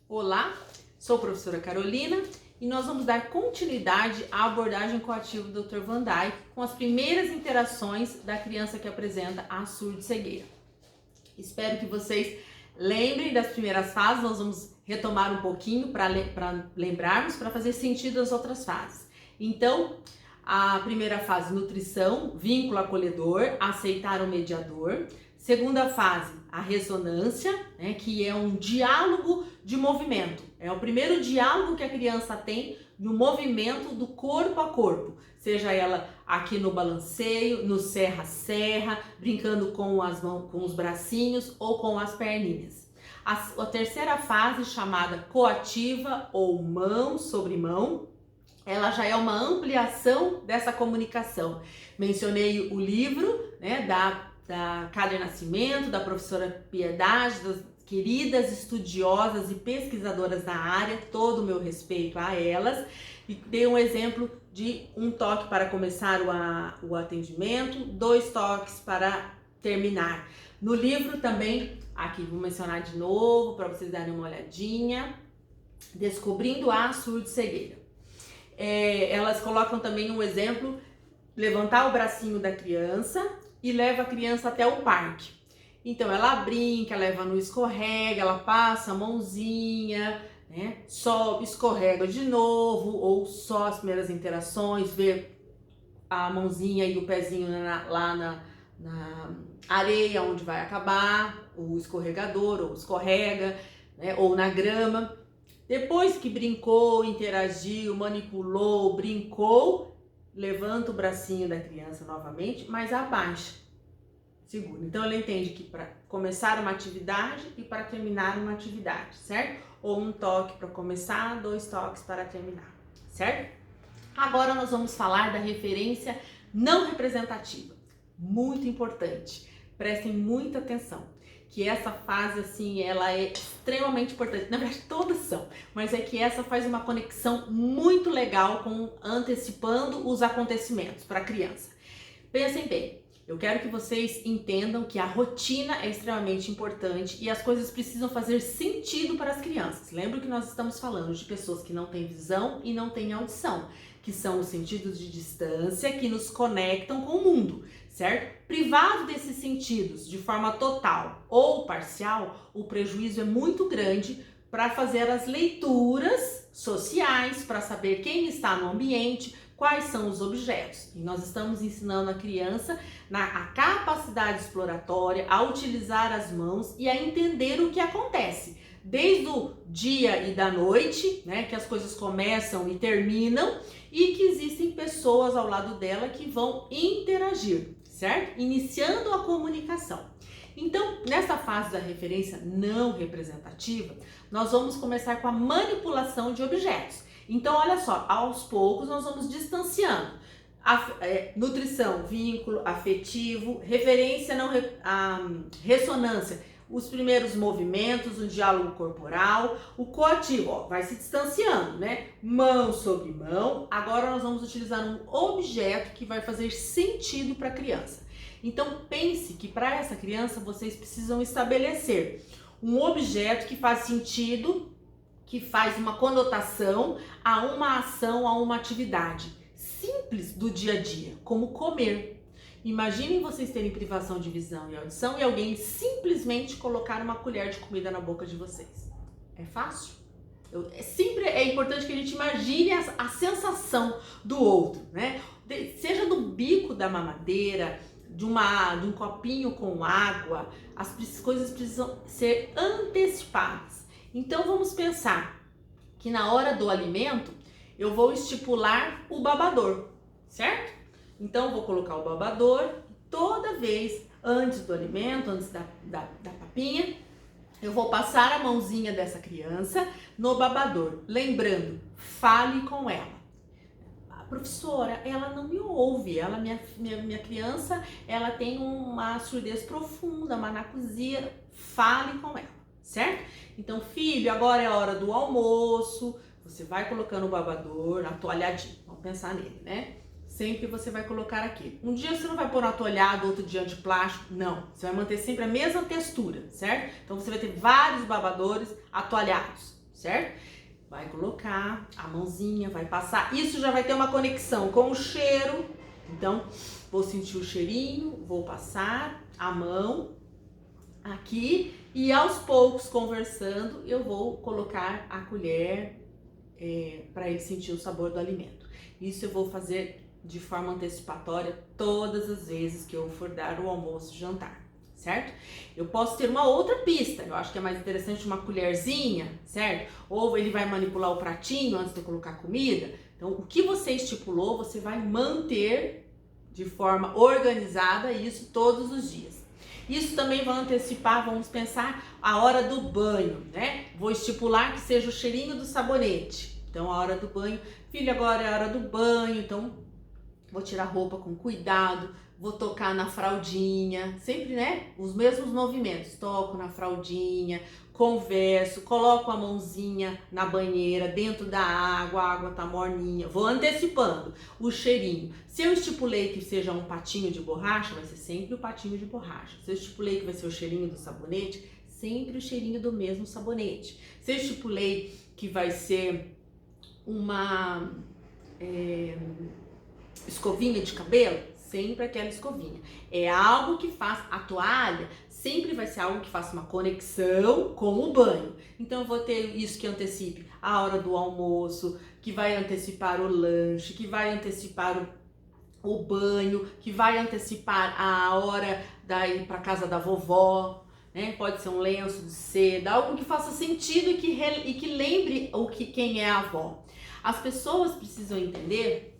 Olá, sou a professora Carolina e nós vamos dar continuidade à abordagem coativa do Dr. Van Dyke com as primeiras interações da criança que apresenta a surdo-cegueira. Espero que vocês lembrem das primeiras fases, nós vamos retomar um pouquinho para lembrarmos, para fazer sentido as outras fases. Então, a primeira fase, nutrição, vínculo acolhedor, aceitar o mediador. Segunda fase, a ressonância, né, que é um diálogo de movimento. É o primeiro diálogo que a criança tem no movimento do corpo a corpo. Seja ela aqui no balanceio, no serra-serra, brincando com as mãos, com os bracinhos ou com as perninhas. A terceira fase, chamada coativa ou mão sobre mão, ela já é uma ampliação dessa comunicação. Mencionei o livro, né, da Kader Nascimento, da professora Piedade, das queridas estudiosas e pesquisadoras da área, todo o meu respeito a elas, e dei um exemplo de um toque para começar o atendimento, 2 toques para terminar. No livro também, aqui vou mencionar de novo para vocês darem uma olhadinha, Descobrindo a Surdo-Cegueira. Elas colocam também um exemplo, levantar o bracinho da criança e leva a criança até o parque. Então ela brinca, leva no escorrega, ela passa a mãozinha, né? Sobe, escorrega de novo, ou só as primeiras interações, vê a mãozinha e o pezinho lá na areia onde vai acabar, o escorregador ou escorrega, né? Ou na grama. Depois que brincou, interagiu, manipulou, brincou, levanta o bracinho da criança novamente, mas abaixa, segura. Então ela entende que para começar uma atividade e para terminar uma atividade, certo? Ou um toque para começar, 2 toques para terminar, certo? Agora nós vamos falar da referência não representativa, muito importante. Prestem muita atenção, que essa fase, assim, ela é extremamente importante. Na verdade, todas são, mas é que essa faz uma conexão muito legal com antecipando os acontecimentos para a criança. Pensem bem, eu quero que vocês entendam que a rotina é extremamente importante e as coisas precisam fazer sentido para as crianças. Lembra que nós estamos falando de pessoas que não têm visão e não têm audição, que são os sentidos de distância que nos conectam com o mundo, certo? Privado desses sentidos de forma total ou parcial, o prejuízo é muito grande para fazer as leituras sociais, para saber quem está no ambiente, quais são os objetos. E nós estamos ensinando a criança a capacidade exploratória, a utilizar as mãos e a entender o que acontece. Desde o dia e da noite, né, que as coisas começam e terminam, e que existem pessoas ao lado dela que vão interagir, certo? Iniciando a comunicação. Então, nessa fase da referência não representativa, nós vamos começar com a manipulação de objetos. Então, olha só, aos poucos nós vamos distanciando. Nutrição, vínculo, afetivo, referência, ressonância, os primeiros movimentos, o diálogo corporal, o coativo, ó, vai se distanciando, né? Mão sobre mão. Agora nós vamos utilizar um objeto que vai fazer sentido para a criança. Então pense que para essa criança vocês precisam estabelecer um objeto que faz sentido, que faz uma conotação a uma ação, a uma atividade simples do dia a dia, como comer. Imaginem vocês terem privação de visão e audição e alguém simplesmente colocar uma colher de comida na boca de vocês. É fácil? Sempre é importante que a gente imagine a sensação do outro, né? Seja do bico da mamadeira, de um copinho com água, as coisas precisam ser antecipadas. Então vamos pensar que na hora do alimento eu vou estipular o babador, certo? Então, vou colocar o babador toda vez antes do alimento, antes da papinha, eu vou passar a mãozinha dessa criança no babador. Lembrando, fale com ela. A professora, ela não me ouve, minha criança, ela tem uma surdez profunda, uma anacusia. Fale com ela, certo? Então, filho, agora é a hora do almoço, você vai colocando o babador, atoalhadinho, vamos pensar nele, né? Sempre você vai colocar aqui. Um dia você não vai pôr um atoalhado, outro dia de plástico, não. Você vai manter sempre a mesma textura, certo? Então você vai ter vários babadores atoalhados, certo? Vai colocar a mãozinha, vai passar. Isso já vai ter uma conexão com o cheiro. Então, vou sentir o cheirinho, vou passar a mão aqui e aos poucos, conversando, eu vou colocar a colher para ele sentir o sabor do alimento. Isso eu vou fazer de forma antecipatória todas as vezes que eu for dar o almoço e jantar, certo? Eu posso ter uma outra pista, eu acho que é mais interessante uma colherzinha, certo? Ou ele vai manipular o pratinho antes de colocar comida. Então, o que você estipulou, você vai manter de forma organizada isso todos os dias. Isso também vai antecipar, vamos pensar, a hora do banho, né? Vou estipular que seja o cheirinho do sabonete. Então, a hora do banho, filho, agora é a hora do banho, então vou tirar a roupa com cuidado, vou tocar na fraldinha, sempre, né? Os mesmos movimentos, toco na fraldinha, converso, coloco a mãozinha na banheira, dentro da água, a água tá morninha, vou antecipando o cheirinho. Se eu estipulei que seja um patinho de borracha, vai ser sempre o patinho de borracha. Se eu estipulei que vai ser o cheirinho do sabonete, sempre o cheirinho do mesmo sabonete. Se eu estipulei que vai ser uma escovinha de cabelo, sempre aquela escovinha. É algo que faz, a toalha sempre vai ser algo que faça uma conexão com o banho. Então eu vou ter isso que antecipe a hora do almoço, que vai antecipar o lanche, que vai antecipar o banho, que vai antecipar a hora da ir para casa da vovó, né? Pode ser um lenço de seda, algo que faça sentido e que lembre quem é a avó. As pessoas precisam entender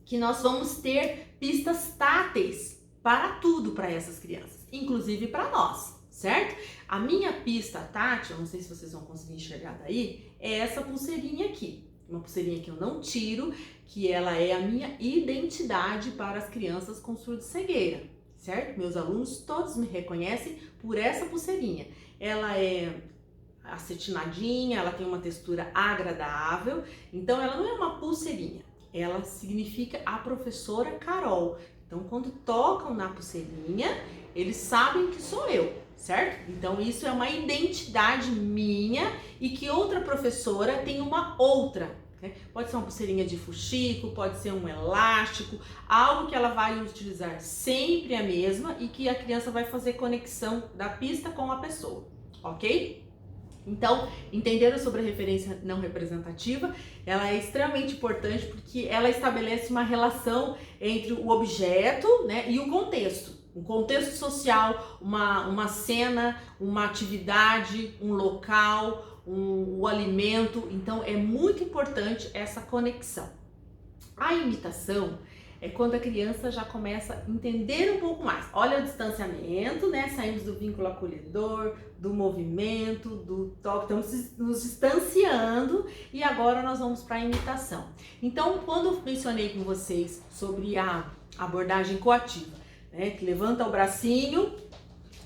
que nós vamos ter pistas táteis para tudo para essas crianças, inclusive para nós, certo? A minha pista tátil, não sei se vocês vão conseguir enxergar daí, é essa pulseirinha aqui. Uma pulseirinha que eu não tiro, que ela é a minha identidade para as crianças com surdo-cegueira, certo? Meus alunos todos me reconhecem por essa pulseirinha. Ela é acetinadinha, ela tem uma textura agradável, então ela não é uma pulseirinha. Ela significa a professora Carol. Então, quando tocam na pulseirinha, eles sabem que sou eu, certo? Então, isso é uma identidade minha e que outra professora tem uma outra, né? Pode ser uma pulseirinha de fuxico, pode ser um elástico, algo que ela vai utilizar sempre a mesma e que a criança vai fazer conexão da pista com a pessoa, ok? Então, entenderam sobre a referência não representativa? Ela é extremamente importante porque ela estabelece uma relação entre o objeto, né, e o contexto. Um contexto social, uma cena, uma atividade, um local, o alimento. Então, é muito importante essa conexão. A imitação é quando a criança já começa a entender um pouco mais. Olha o distanciamento, né? Saímos do vínculo acolhedor, do movimento, do toque, estamos nos distanciando e agora nós vamos para a imitação. Então, quando eu mencionei com vocês sobre a abordagem coativa, né? Que levanta o bracinho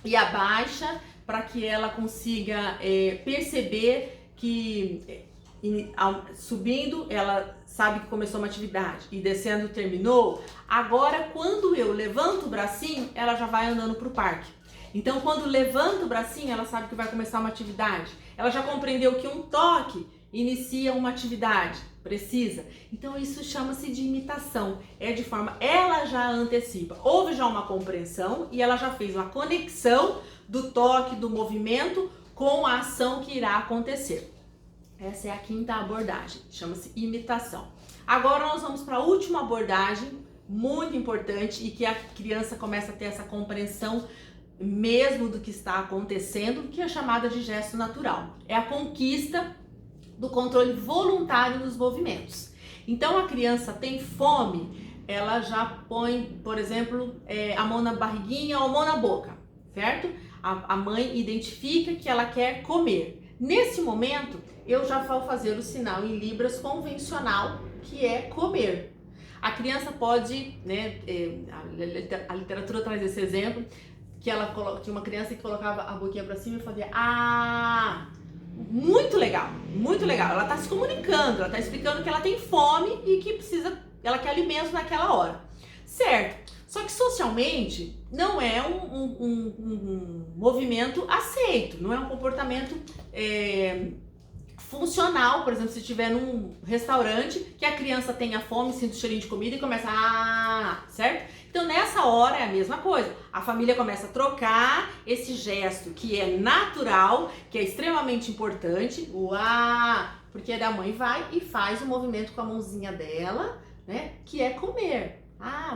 e abaixa para que ela consiga perceber que subindo ela sabe que começou uma atividade e descendo terminou. Agora, quando eu levanto o bracinho, ela já vai andando para o parque. Então, quando levanta o bracinho, ela sabe que vai começar uma atividade. Ela já compreendeu que um toque inicia uma atividade precisa. Então, isso chama-se de imitação. É de forma, ela já antecipa. Houve já uma compreensão e ela já fez uma conexão do toque, do movimento com a ação que irá acontecer. Essa é a quinta abordagem, chama-se imitação. Agora nós vamos para a última abordagem, muito importante, e que a criança começa a ter essa compreensão mesmo do que está acontecendo, que é chamada de gesto natural. É a conquista do controle voluntário dos movimentos. Então a criança tem fome, ela já põe, por exemplo, a mão na barriguinha ou a mão na boca, certo? A mãe identifica que ela quer comer. Nesse momento, eu já vou fazer o sinal em libras convencional, que é comer. A criança pode, né, a literatura traz esse exemplo, que uma criança que colocava a boquinha para cima e fazia ah, muito legal, muito legal. Ela está se comunicando, ela está explicando que ela tem fome e que ela quer alimento naquela hora, certo? Só que socialmente não é um movimento aceito, não é um comportamento funcional, por exemplo, se estiver num restaurante que a criança tenha fome, sinta o cheirinho de comida e começa certo? Então nessa hora é a mesma coisa. A família começa a trocar esse gesto que é natural, que é extremamente importante, porque a mãe vai e faz o movimento com a mãozinha dela, né? Que é comer.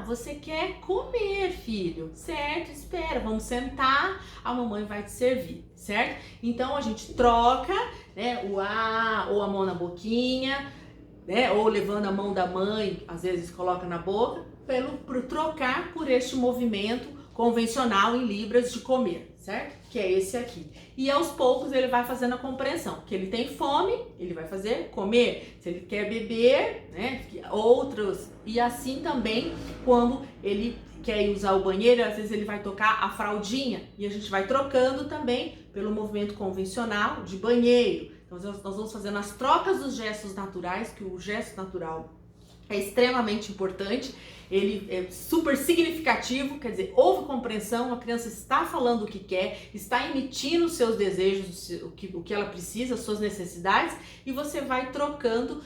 Você quer comer, filho, certo? Espera, vamos sentar, a mamãe vai te servir, certo? Então a gente troca, né? Ou a mão na boquinha, né? Ou levando a mão da mãe, às vezes coloca na boca, por trocar por este movimento convencional em libras de comer, certo? Que é esse aqui. E aos poucos ele vai fazendo a compreensão, que ele tem fome, ele vai fazer comer. Se ele quer beber, né? Outros. E assim também quando ele quer ir usar o banheiro, às vezes ele vai tocar a fraldinha e a gente vai trocando também pelo movimento convencional de banheiro. Então nós vamos fazendo as trocas dos gestos naturais, que o gesto natural é extremamente importante, ele é super significativo, quer dizer, houve compreensão, a criança está falando o que quer, está emitindo os seus desejos, o que ela precisa, as suas necessidades, e você vai trocando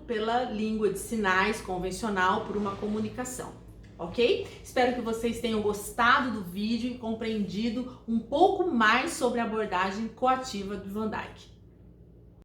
pela língua de sinais convencional por uma comunicação, ok? Espero que vocês tenham gostado do vídeo e compreendido um pouco mais sobre a abordagem coativa do Van Dijk.